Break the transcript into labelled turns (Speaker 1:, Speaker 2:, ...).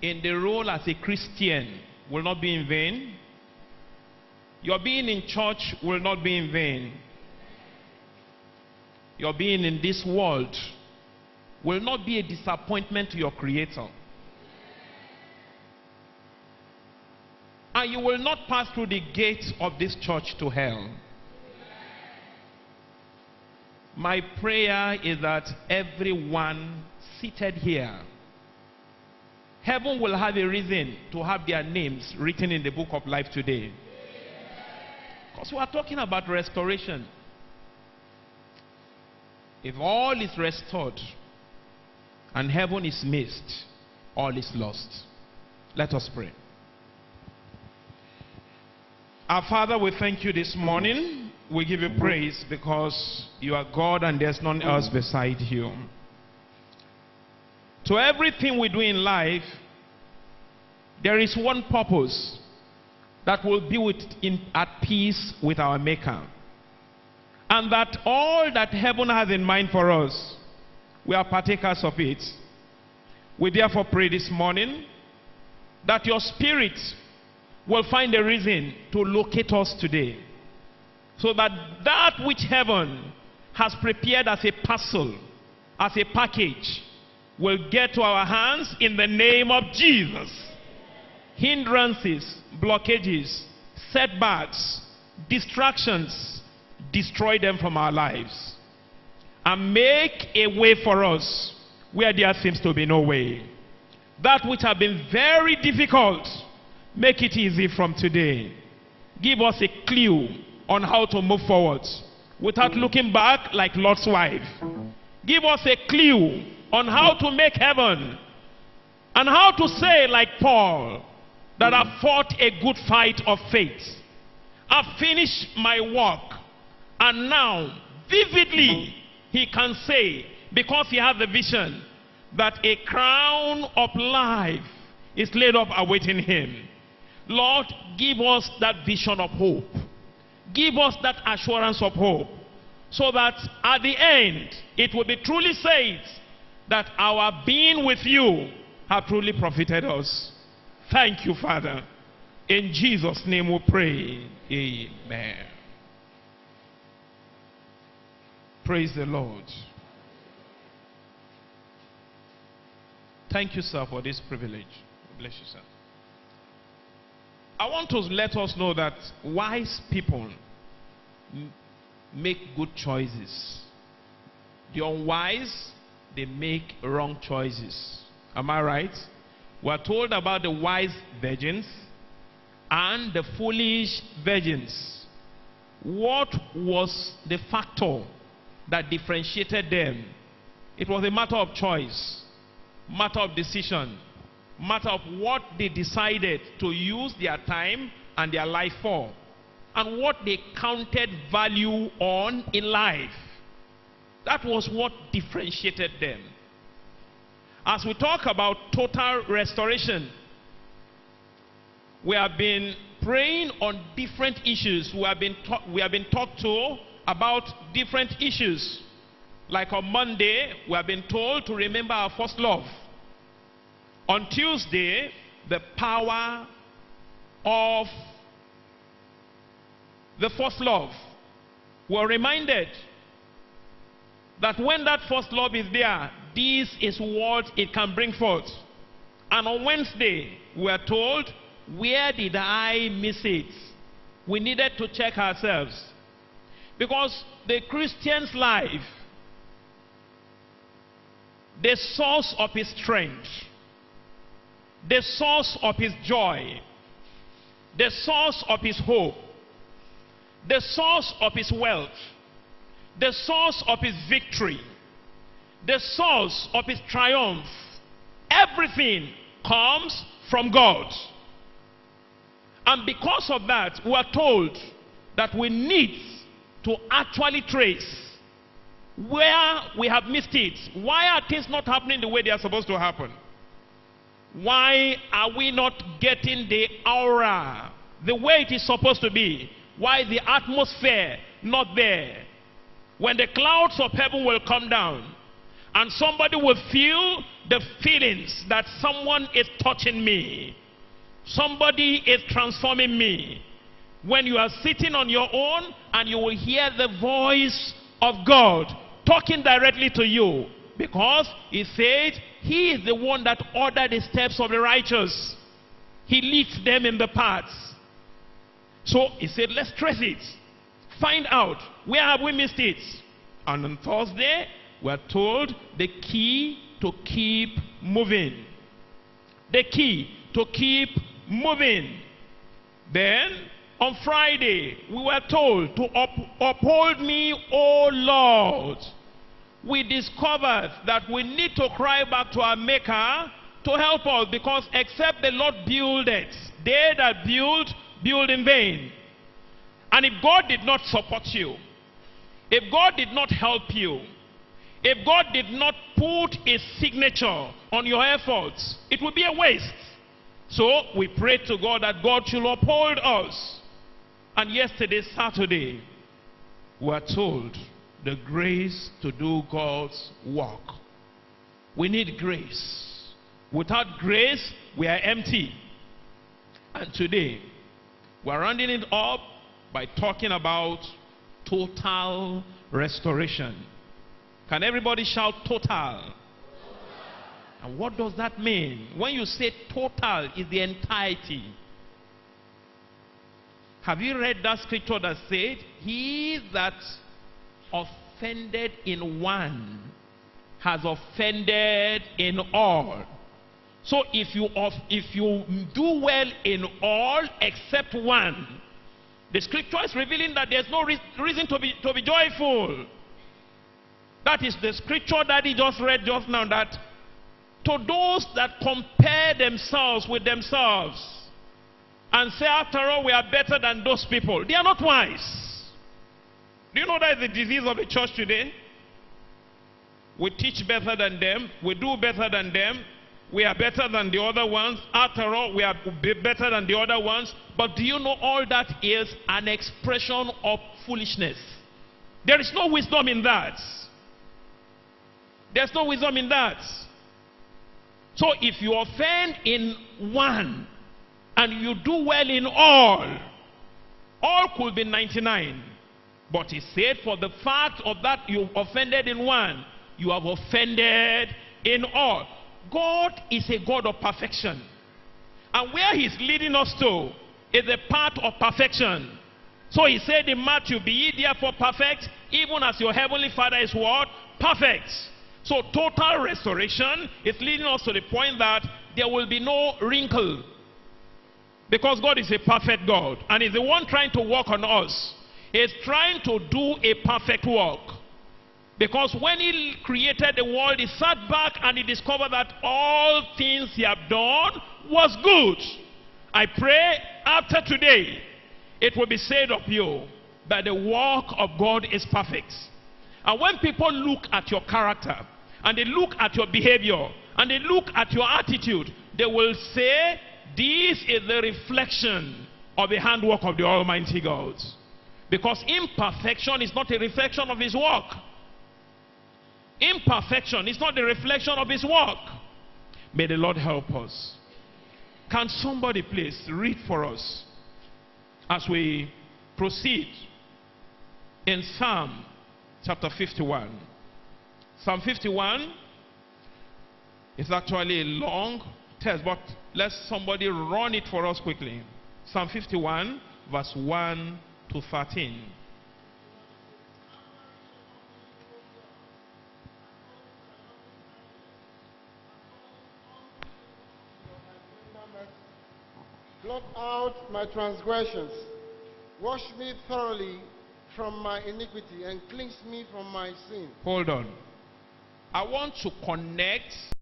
Speaker 1: in the role as a Christian will not be in vain. Your being in church will not be in vain. Your being in this world will not be a disappointment to your Creator. And you will not pass through the gates of this church to hell. My prayer is that everyone seated here, heaven will have a reason to have their names written in the book of life today. Because we are talking about restoration. If all is restored and heaven is missed, all is lost. Let us pray. Our Father, we thank you this morning. We give you praise because you are God and there's none else beside you. To everything we do in life, there is one purpose, that will be at peace with our Maker. And that all that heaven has in mind for us, we are partakers of it. We therefore pray this morning that your Spirit will find a reason to locate us today, so that that which heaven has prepared as a parcel, as a package, will get to our hands in the name of Jesus. Hindrances, blockages, setbacks, distractions, destroy them from our lives. And make a way for us where there seems to be no way. That which have been very difficult, make it easy from today. Give us a clue on how to move forward without looking back like Lot's wife. Give us a clue on how to make heaven, and how to say like Paul, that I've fought a good fight of faith. I've finished my work. And now, vividly, he can say, because he has the vision, that a crown of life is laid up awaiting him. Lord, give us that vision of hope. Give us that assurance of hope, so that at the end, it will be truly said that our being with you have truly profited us. Thank you, Father. In Jesus' name we pray. Amen. Praise the Lord. Thank you, sir, for this privilege. Bless you, sir. I want to let us know that wise people make good choices. The unwise, they make wrong choices. Am I right? We are told about the wise virgins and the foolish virgins. What was the factor that differentiated them? It was a matter of choice, matter of decision, matter of what they decided to use their time and their life for, and what they counted value on in life. That was what differentiated them. As we talk about total restoration, we have been praying on different issues. We have been talked to about different issues. Like on Monday, we have been told to remember our first love. On Tuesday, the power of the first love. We are reminded that when that first love is there, this is what it can bring forth. And on Wednesday, we are told, where did I miss it? We needed to check ourselves. Because the Christian's life, the source of his strength, the source of his joy, the source of his hope, the source of his wealth, the source of his victory, the source of his triumph, everything comes from God. And because of that, we are told that we need to actually trace where we have missed it. Why are things not happening the way they are supposed to happen? Why are we not getting the aura the way it is supposed to be? Why is the atmosphere not there? When the clouds of heaven will come down And somebody will feel the feelings that someone is touching me. Somebody is transforming me. When you are sitting on your own and you will hear the voice of God talking directly to you. Because he said he is the one that ordered the steps of the righteous. He leads them in the paths. So he said, let's trace it. Find out, where have we missed it? And on Thursday, we're told the key to keep moving. The key to keep moving. Then, on Friday, we were told to uphold me, O Lord. We discovered that we need to cry back to our Maker to help us, because except the Lord build it, they that build in vain. And if God did not support you, if God did not help you, if God did not put a signature on your efforts, it would be a waste. So we pray to God that God should uphold us. And yesterday, Saturday, we were told the grace to do God's work. We need grace. Without grace, we are empty. And today, we're rounding it up by talking about total restoration. Can everybody shout total? And what does that mean? When you say total, is the entirety. Have you read that scripture that said, he that offended in one has offended in all. So if you do well in all except one, the scripture is revealing that there's no reason to be joyful. That is the scripture that he just read just now, that to those that compare themselves with themselves and say, after all, we are better than those people, they are not wise. Do you know that is the disease of the church today? We teach better than them, we do better than them, we are better than the other ones. After all, we are better than the other ones. But do you know all that is an expression of foolishness? There is no wisdom in that. There's no wisdom in that. So if you offend in one and you do well in all could be 99. But he said, for the fact of that you offended in one, you have offended in all. God is a God of perfection. And where he's leading us to is a path of perfection. So he said in Matthew, be ye therefore perfect, even as your heavenly Father is what? Perfect. So total restoration is leading us to the point that there will be no wrinkle. Because God is a perfect God. And he's the one trying to work on us. He's trying to do a perfect work. Because when he created the world, he sat back and he discovered that all things he had done was good. I pray after today, it will be said of you that the work of God is perfect. And when people look at your character, and they look at your behavior, and they look at your attitude, they will say, this is the reflection of the handwork of the Almighty God. Because imperfection is not a reflection of his work. Imperfection is not the reflection of his work. May the Lord help us. Can somebody please read for us as we proceed in Psalm chapter 51. Psalm 51 is actually a long text, but let somebody run it for us quickly. Psalm 51 verse 1 to 13.
Speaker 2: Blot out my transgressions. Wash me thoroughly from my iniquity and cleanse me from my sin.
Speaker 1: Hold on. I want to connect